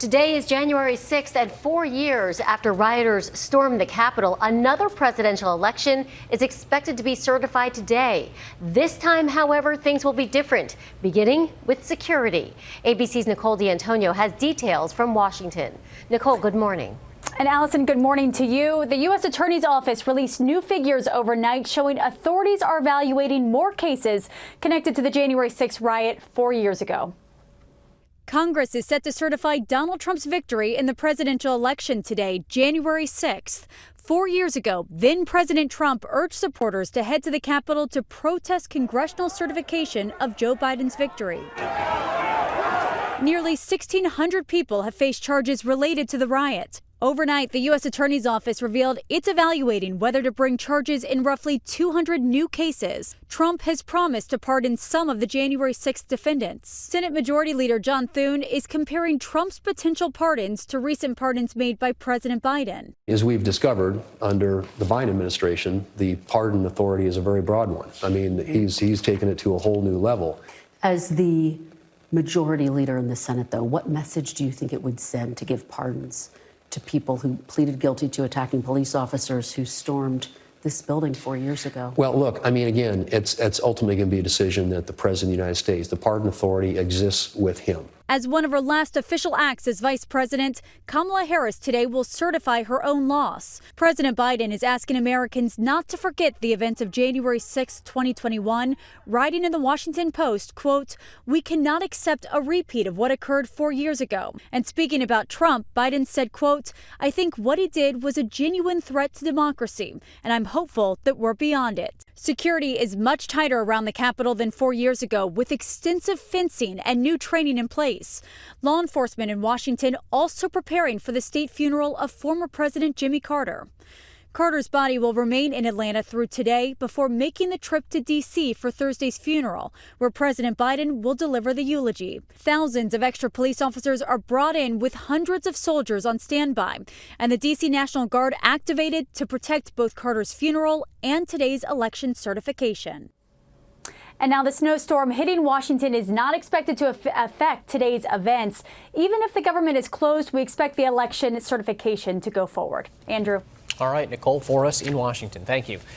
Today is January 6th, and 4 years after rioters stormed the Capitol, another presidential election is expected to be certified today. This time, however, things will be different, beginning with security. ABC's Nicole D'Antonio has details from Washington. Nicole, good morning. And Allison, good morning to you. The U.S. Attorney's Office released new figures overnight showing authorities are evaluating more cases connected to the January 6th riot 4 years ago. Congress is set to certify Donald Trump's victory in the presidential election today, January 6th. 4 years ago, then President Trump urged supporters to head to the Capitol to protest congressional certification of Joe Biden's victory. Nearly 1,600 people have faced charges related to the riot. Overnight, the U.S. Attorney's Office revealed it's evaluating whether to bring charges in roughly 200 new cases. Trump has promised to pardon some of the January 6th defendants. Senate Majority Leader John Thune is comparing Trump's potential pardons to recent pardons made by President Biden. As we've discovered under the Biden administration, the pardon authority is a very broad one. I mean, he's taken it to a whole new level. As the majority leader in the Senate, though, what message do you think it would send to give pardons to people who pleaded guilty to attacking police officers who stormed this building 4 years ago? Well, look, I mean, again, it's ultimately going to be a decision that the President of the United States, the pardon authority exists with him. As one of her last official acts as vice president, Kamala Harris today will certify her own loss. President Biden is asking Americans not to forget the events of January 6, 2021, writing in the Washington Post, quote, "We cannot accept a repeat of what occurred 4 years ago." And speaking about Trump, Biden said, quote, "I think what he did was a genuine threat to democracy, and I'm hopeful that we're beyond it." Security is much tighter around the Capitol than 4 years ago, with extensive fencing and new training in place. Law enforcement in Washington also preparing for the state funeral of former President Jimmy Carter. Carter's body will remain in Atlanta through today before making the trip to D.C. for Thursday's funeral, where President Biden will deliver the eulogy. Thousands of extra police officers are brought in with hundreds of soldiers on standby, and the D.C. National Guard activated to protect both Carter's funeral and today's election certification. And now the snowstorm hitting Washington is not expected to affect today's events. Even if the government is closed, we expect the election certification to go forward. Andrew. All right, Nicole, for us in Washington. Thank you.